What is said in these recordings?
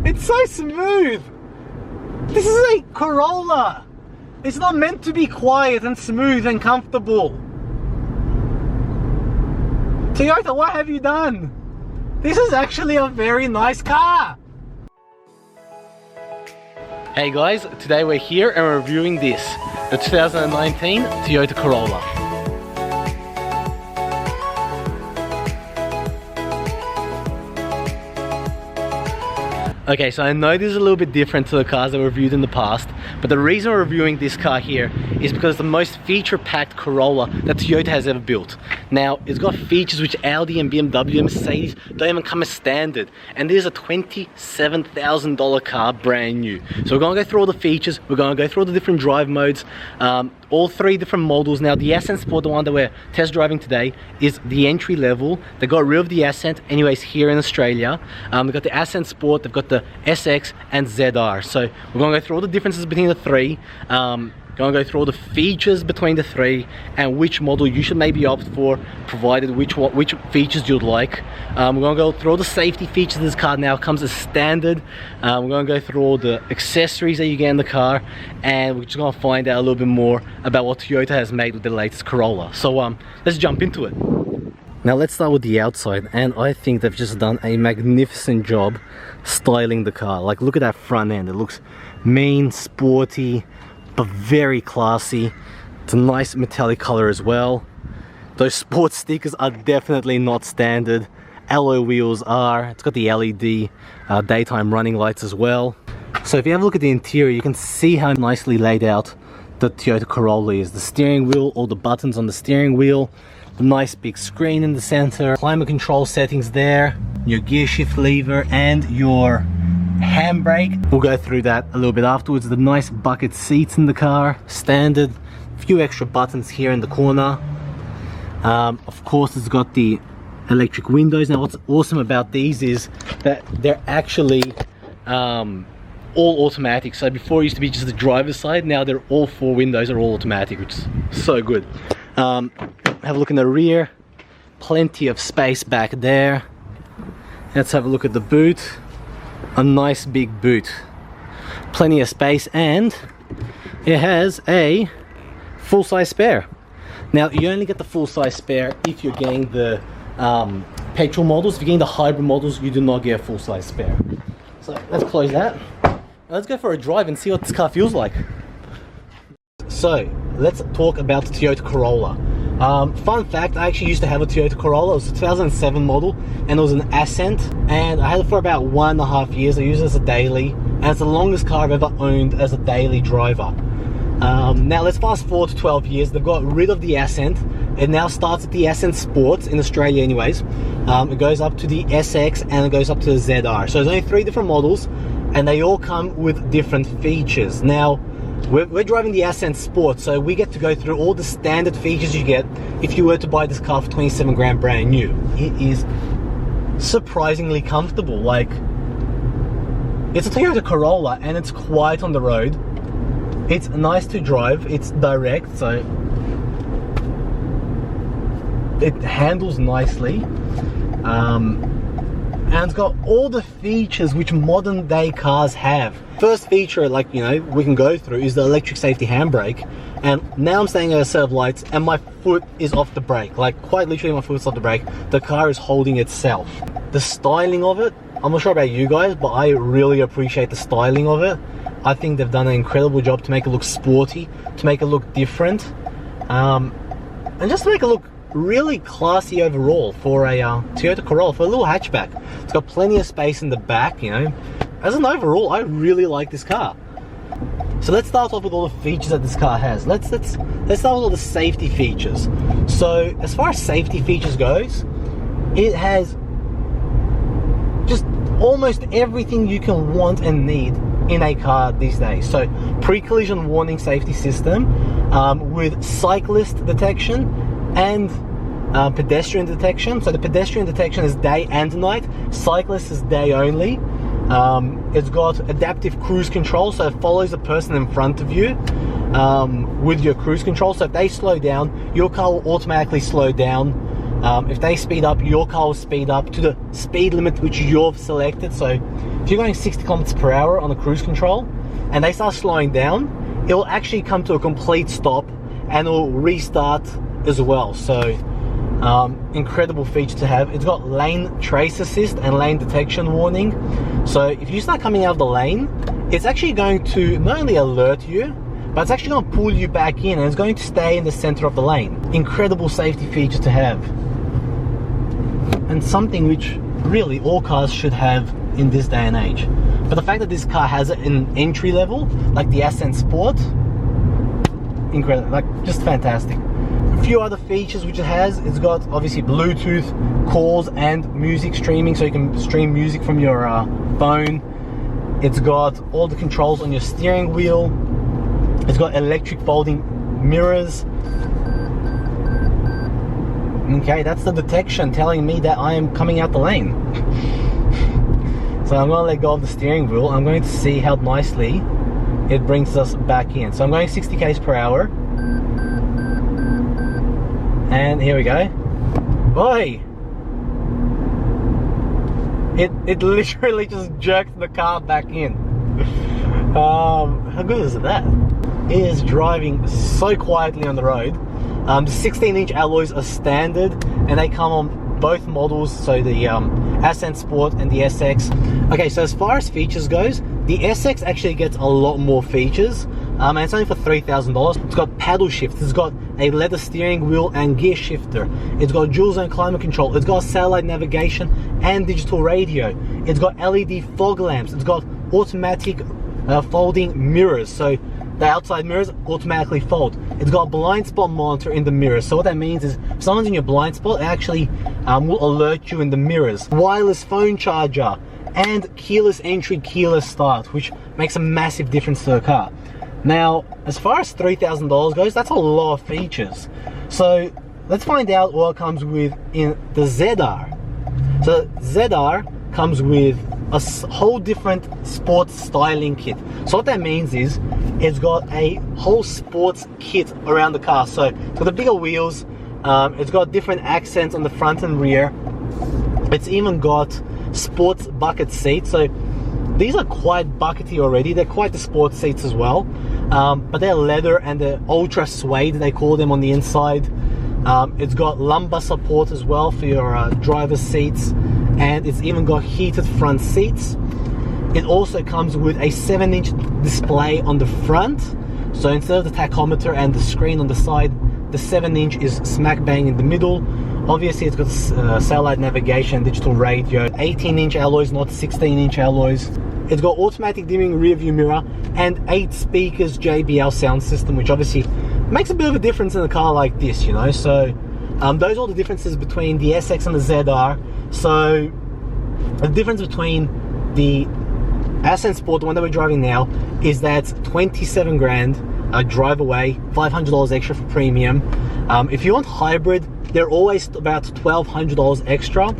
It's so smooth. This is a Corolla. It's not meant to be quiet and smooth and comfortable. Toyota, what have you done? This is actually a very nice car. Hey guys, today we're here and we're reviewing this, the 2019 Toyota Corolla. Okay, so I know this is a little bit different to the cars that we reviewed in the past, but the reason we're reviewing this car here is because it's the most feature-packed Corolla that Toyota has ever built. Now, it's got features which Audi and BMW and Mercedes don't even come as standard, and this is a $27,000 car, brand new. So we're going to go through all the features, we're going to go through all the different drive modes, all three different models. Now, the Ascent Sport, the one that we're test driving today, is the entry level. They got rid of the Ascent anyways here in Australia. They've got the Ascent Sport, they've got the SX and ZR. So we're going to go through all the differences between the three, going to go through all the features between the three and which model you should maybe opt for, provided which features you'd like. We're going to go through all the safety features of this car. Now it comes as standard. We're going to go through all the accessories that you get in the car, and we're just going to find out a little bit more about what Toyota has made with the latest Corolla. So let's jump into it. Now let's start with the outside, and I think they've just done a magnificent job styling the car. Like, look at that front end. It looks mean, sporty, but very classy. It's a nice metallic color as well. Those sports stickers are definitely not standard. Alloy wheels are. It's got the LED daytime running lights as well. So if you have a look at the interior, you can see how nicely laid out the Toyota Corolla is. The steering wheel, all the buttons on the steering wheel, the nice big screen in the center, climate control settings there, your gear shift lever and your handbrake. We'll go through that a little bit afterwards. The nice bucket seats in the car, standard. A few extra buttons here in the corner. Of course, it's got the electric windows. Now what's awesome about these is that they're actually all automatic. So before it used to be just the driver's side, now they're all four windows are all automatic, which is so good. Have a look in the rear, plenty of space back there. Let's have a look at the boot. A nice big boot, plenty of space, and it has a full-size spare. Now you only get the full-size spare if you're getting the petrol models. If you're getting the hybrid models, you do not get a full-size spare. So let's close that. Let's go for a drive and see what this car feels like. So let's talk about the Toyota Corolla. Fun fact, I actually used to have a Toyota Corolla. It was a 2007 model and it was an Ascent, and I had it for about 1.5 years. I used it as a daily, and it's the longest car I've ever owned as a daily driver. Now let's fast forward to 12 years. They've got rid of the Ascent. It now starts at the Ascent Sport in Australia anyways. It goes up to the SX and it goes up to the ZR. So there's only 3 different models and they all come with different features. Now we're driving the Ascent Sport, so we get to go through all the standard features you get if you were to buy this car for 27 grand brand new. It is surprisingly comfortable. Like, it's a Toyota Corolla and it's quiet on the road. It's nice to drive, it's direct, so it handles nicely. And it's got all the features which modern day cars have. First feature, like, you know, we can go through is the electric safety handbrake. And now I'm standing at a set of lights and my foot is off the brake. Like, quite literally my foot's off the brake. The car is holding itself. The styling of it, I'm not sure about you guys, but I really appreciate the styling of it. I think they've done an incredible job to make it look sporty, to make it look different, and just to make it look really classy overall for a Toyota Corolla, for a little hatchback. It's got plenty of space in the back, you know. As an overall, I really like this car. So let's start off with all the features that this car has. Let's start with all the safety features. So as far as safety features goes, it has just almost everything you can want and need in a car these days. So pre-collision warning safety system with cyclist detection and pedestrian detection. So the pedestrian detection is day and night, cyclist is day only. It's got adaptive cruise control, so it follows the person in front of you with your cruise control. So if they slow down, your car will automatically slow down If they speed up, your car will speed up to the speed limit which you've selected. So if you're going 60 kilometers per hour on the cruise control and they start slowing down, it will actually come to a complete stop and it will restart as well. So incredible feature to have. It's got lane trace assist and lane detection warning. So if you start coming out of the lane, it's actually going to not only alert you, but it's actually going to pull you back in and it's going to stay in the center of the lane. Incredible safety feature to have. And something which really all cars should have in this day and age. But the fact that this car has it in entry level, like the Ascent Sport, incredible, like just fantastic. A few other features which it has, it's got obviously Bluetooth calls and music streaming, so you can stream music from your phone. It's got all the controls on your steering wheel. It's got electric folding mirrors. Okay, that's the detection telling me that I am coming out the lane. So I'm going to let go of the steering wheel. I'm going to see how nicely it brings us back in. So I'm going 60 km per hour. And here we go. Boy! It literally just jerked the car back in. How good is that? It is driving so quietly on the road. The 16-inch alloys are standard and they come on both models, so the Ascent Sport and the SX. Okay, so as far as features goes, the SX actually gets a lot more features, and it's only for $3,000. It's got paddle shifts, it's got a leather steering wheel and gear shifter, it's got dual zone climate control, it's got satellite navigation and digital radio, it's got LED fog lamps, it's got automatic folding mirrors, so the outside mirrors automatically fold. It's got a blind spot monitor in the mirrors. So what that means is if someone's in your blind spot, it actually will alert you in the mirrors. Wireless phone charger and keyless entry, keyless start, which makes a massive difference to the car. Now, as far as $3,000 goes, that's a lot of features. So let's find out what comes with in the ZR. So ZR comes with a whole different sports styling kit. So what that means is it's got a whole sports kit around the car. So it's got the bigger wheels, it's got different accents on the front and rear. It's even got sports bucket seats. So these are quite buckety already. They're quite the sports seats as well, but they're leather and they're ultra suede, they call them, on the inside. It's got lumbar support as well for your driver's seats, and it's even got heated front seats. It also comes with a 7-inch display on the front, so instead of the tachometer and the screen on the side, the 7-inch is smack bang in the middle. Obviously it's got satellite navigation, digital radio, 18-inch alloys, not 16-inch alloys. It's got automatic dimming rear view mirror and 8 speakers JBL sound system, which obviously makes a bit of a difference in a car like this, you know. So those are the differences between the SX and the ZR. So the difference between the Ascent Sport, the one that we're driving now, is that 27 grand drive away, $500 extra for premium. If you want hybrid, they're always about $1,200 extra.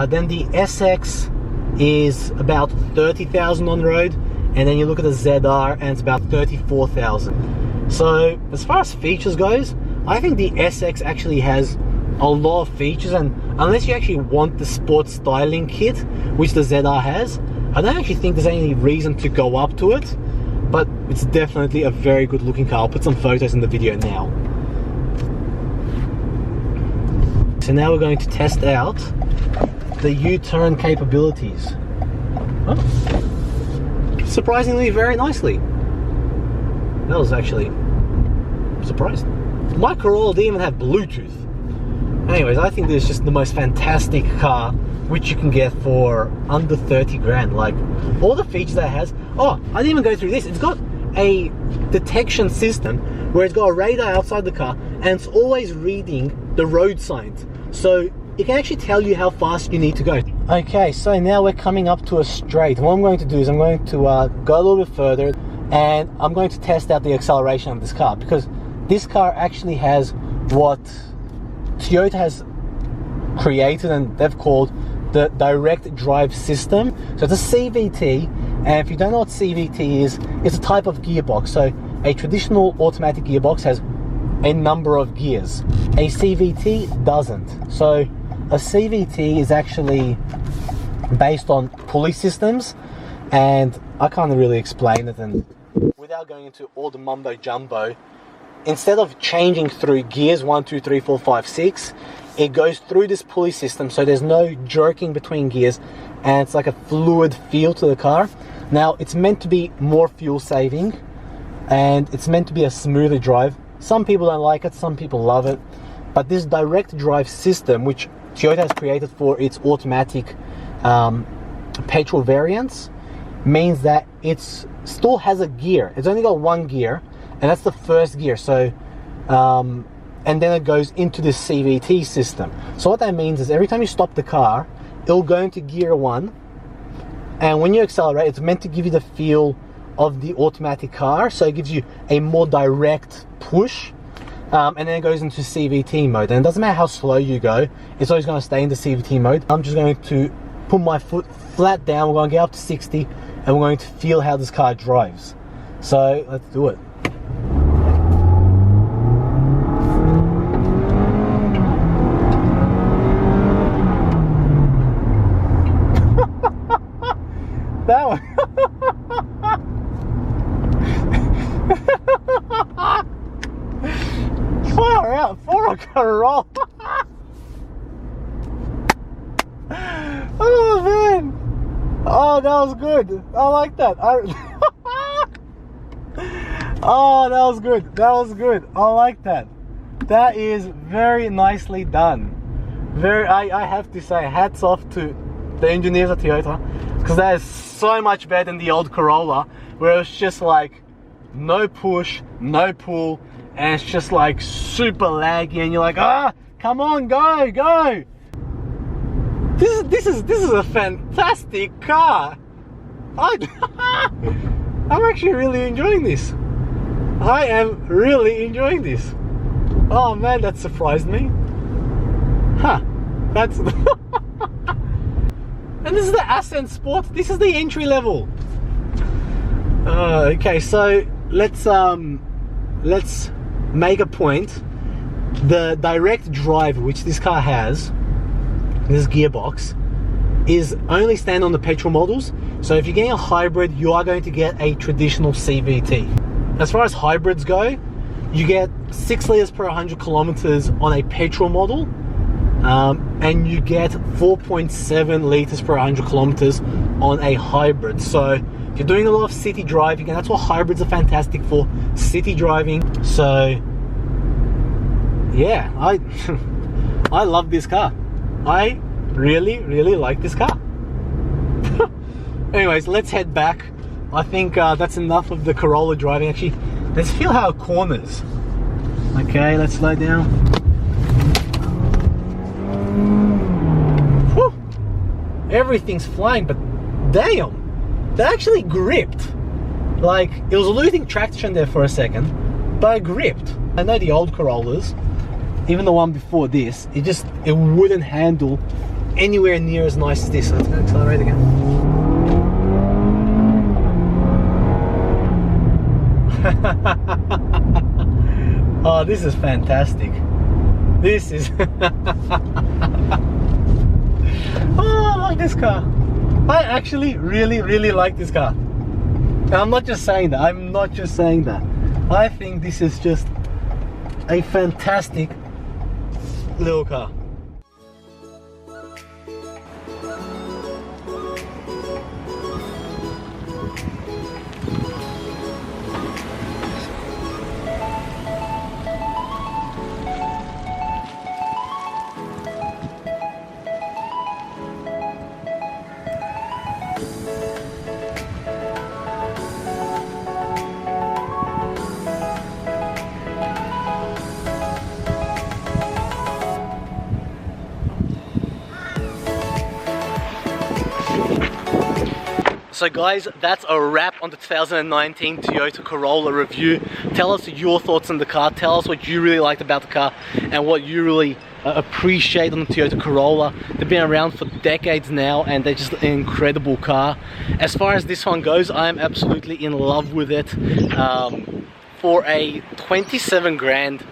Then the SX is about 30,000 on the road, and then you look at the ZR and it's about 34,000. So as far as features goes, I think the SX actually has a lot of features, and unless you actually want the sports styling kit, which the ZR has, I don't actually think there's any reason to go up to it, but it's definitely a very good looking car. I'll put some photos in the video now. So now we're going to test out the U-turn capabilities. Oh, surprisingly very nicely. That was actually surprising. My Corolla didn't even have Bluetooth. Anyways, I think this is just the most fantastic car which you can get for under 30 grand. Like, all the features that it has. Oh, I didn't even go through this. It's got a detection system where it's got a radar outside the car and it's always reading the road signs. So it can actually tell you how fast you need to go. Okay, so now we're coming up to a straight. What I'm going to do is I'm going to go a little bit further, and I'm going to test out the acceleration of this car, because this car actually has what Toyota has created and they've called the direct drive system. So it's a CVT, and if you don't know what CVT is, it's a type of gearbox. So a traditional automatic gearbox has a number of gears. A CVT doesn't. So a CVT is actually based on pulley systems, and I can't really explain it, and without going into all the mumbo jumbo, instead of changing through gears 1, 2, 3, 4, 5, 6, it goes through this pulley system, so there's no jerking between gears, and it's like a fluid feel to the car. Now, it's meant to be more fuel saving, and it's meant to be a smoother drive. Some people don't like it, some people love it, but this direct drive system, which Toyota has created for its automatic petrol variants, means that it still has a gear. It's only got one gear, and that's the first gear. So and then it goes into this CVT system. So what that means is every time you stop the car, it'll go into gear 1, and when you accelerate, it's meant to give you the feel of the automatic car, so it gives you a more direct push, and then it goes into CVT mode, and it doesn't matter how slow you go, it's always going to stay in the CVT mode. I'm just going to put my foot flat down, we're going to get up to 60, and we're going to feel how this car drives. So let's do it. That one. Far out for a Corolla. Oh man. Oh, that was good. I like that. Oh, that was good. That was good. I like that. That is very nicely done. I have to say, hats off to the engineers at Toyota, because that is so much better than the old Corolla, where it's just like no push, no pull, and it's just like super laggy, and you're like, ah, come on, go. This is a fantastic car. I'm actually really enjoying this. I am really enjoying this. Oh man, that surprised me. Huh, that's and this is the Ascent Sport. This is the entry level. Okay, so let's make a point. The direct drive which this car has, this gearbox, is only stand on the petrol models. So if you're getting a hybrid, you are going to get a traditional CVT. As far as hybrids go, you get 6 liters per 100 kilometers on a petrol model, and you get 4.7 liters per 100 kilometers on a hybrid. So if you're doing a lot of city driving, and that's what hybrids are fantastic for, city driving. So yeah, I love this car. I really like this car. Anyways, let's head back. I think that's enough of the Corolla driving. Actually, let's feel how it corners. Okay, let's slow down. Whew. Everything's flying, but damn, they actually gripped. Like, it was losing traction there for a second, but it gripped. I know the old Corollas, even the one before this, it wouldn't handle anywhere near as nice as this. So let's go accelerate again. Oh, this is fantastic. This is oh, I like this car. I actually really like this car. And I'm not just saying that. I think this is just a fantastic little car. So guys, that's a wrap on the 2019 Toyota Corolla review. Tell us your thoughts on the car, tell us what you really liked about the car and what you really appreciate on the Toyota Corolla. They've been around for decades now and they're just an incredible car. As far as this one goes, I am absolutely in love with it. For a 27 grand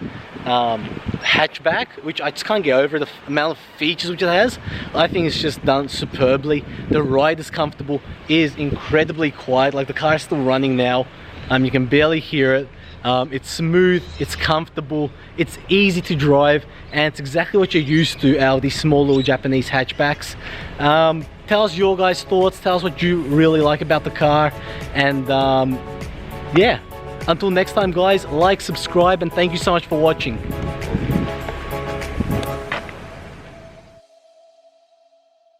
hatchback, which I just can't get over the amount of features which it has. I think it's just done superbly. The ride is comfortable, is incredibly quiet. Like, the car is still running now. You can barely hear it. It's smooth, it's comfortable, it's easy to drive, and it's exactly what you're used to out of these small little Japanese hatchbacks. Tell us your guys' thoughts, tell us what you really like about the car, and yeah, until next time guys, like, subscribe, and thank you so much for watching.